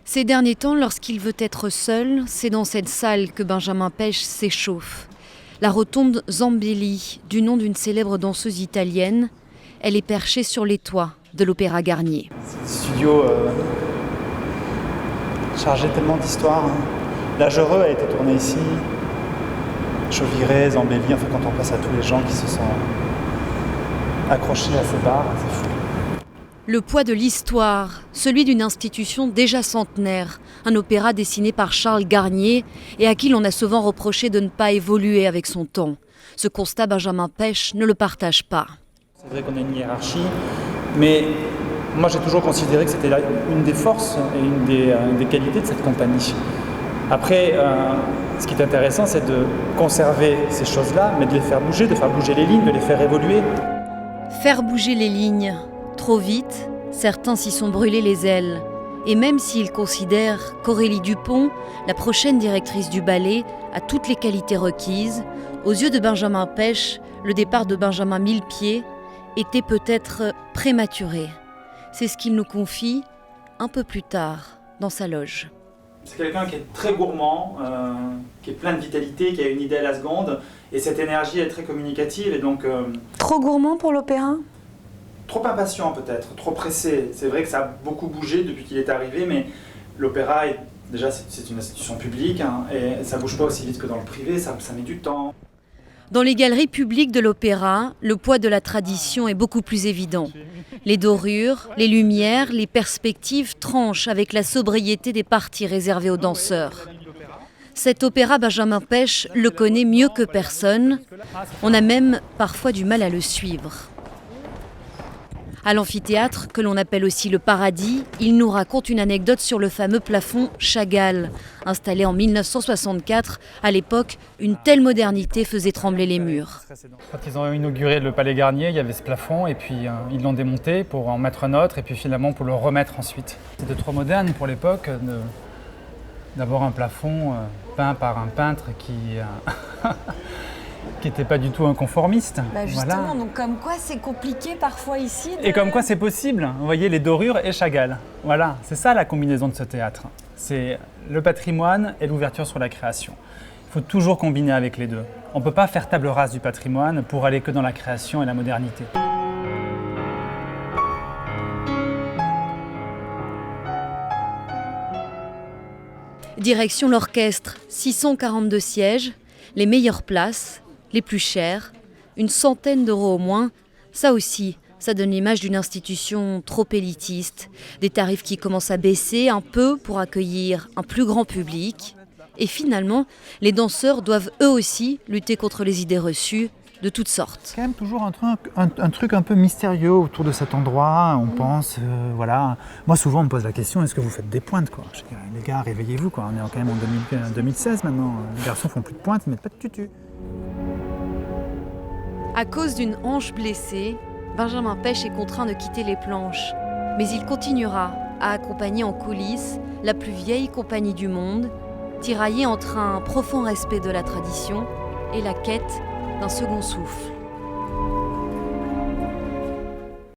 Ces derniers temps, lorsqu'il veut être seul, c'est dans cette salle que Benjamin Pech s'échauffe. La rotonde Zambelli, du nom d'une célèbre danseuse italienne, elle est perchée sur les toits de l'Opéra Garnier. C'est un studio chargé tellement d'histoires. L'Âge heureux a été tourné ici. Chauvirey, Zambelli, enfin quand on pense à tous les gens qui se sont accrochés à ces bars, c'est fou. Le poids de l'histoire, celui d'une institution déjà centenaire, un opéra dessiné par Charles Garnier et à qui l'on a souvent reproché de ne pas évoluer avec son temps. Ce constat, Benjamin Pech ne le partage pas. C'est vrai qu'on a une hiérarchie, mais moi j'ai toujours considéré que c'était une des forces et une des qualités de cette compagnie. Après, ce qui est intéressant, c'est de conserver ces choses-là, mais de les faire bouger, de faire bouger les lignes, de les faire évoluer. Faire bouger les lignes. Trop vite, certains s'y sont brûlés les ailes. Et même s'ils considèrent qu'Aurélie Dupont, la prochaine directrice du ballet, a toutes les qualités requises, aux yeux de Benjamin Pech, le départ de Benjamin Millepied était peut-être prématuré. C'est ce qu'il nous confie un peu plus tard dans sa loge. C'est quelqu'un qui est très gourmand, qui est plein de vitalité, qui a une idée à la seconde, et cette énergie est très communicative. Et donc, Trop gourmand pour l'opéra ? Trop impatient peut-être, trop pressé. C'est vrai que ça a beaucoup bougé depuis qu'il est arrivé, mais l'opéra, déjà c'est une institution publique, et ça ne bouge pas aussi vite que dans le privé, ça met du temps. Dans les galeries publiques de l'opéra, le poids de la tradition est beaucoup plus évident. Les dorures, les lumières, les perspectives tranchent avec la sobriété des parties réservées aux danseurs. Cet opéra, Benjamin Pech le connaît mieux que personne. On a même parfois du mal à le suivre. À l'amphithéâtre, que l'on appelle aussi le Paradis, il nous raconte une anecdote sur le fameux plafond Chagall. Installé en 1964, à l'époque, une telle modernité faisait trembler les murs. Quand ils ont inauguré le Palais Garnier, il y avait ce plafond, et puis ils l'ont démonté pour en mettre un autre, et puis finalement pour le remettre ensuite. C'était trop moderne pour l'époque d'avoir un plafond peint par un peintre qui n'était pas du tout un conformiste. Justement, voilà. donc comme quoi c'est compliqué parfois ici. Et comme quoi c'est possible. Vous voyez, les dorures et Chagall. Voilà, c'est ça la combinaison de ce théâtre. C'est le patrimoine et l'ouverture sur la création. Il faut toujours combiner avec les deux. On ne peut pas faire table rase du patrimoine pour aller que dans la création et la modernité. Direction l'orchestre, 642 sièges, les meilleures places, les plus chères, une centaine d'euros au moins. Ça aussi, ça donne l'image d'une institution trop élitiste. Des tarifs qui commencent à baisser un peu pour accueillir un plus grand public. Et finalement, les danseurs doivent eux aussi lutter contre les idées reçues de toutes sortes. C'est quand même toujours un truc un peu mystérieux autour de cet endroit. On pense, voilà. Moi, souvent, on me pose la question, est-ce que vous faites des pointes, quoi ? Je dis, les gars, réveillez-vous, quoi. On est quand même en 2016 maintenant. Les garçons font plus de pointes, ils mettent pas de tutu. À cause d'une hanche blessée, Benjamin Pech est contraint de quitter les planches. Mais il continuera à accompagner en coulisses la plus vieille compagnie du monde, tiraillée entre un profond respect de la tradition et la quête d'un second souffle.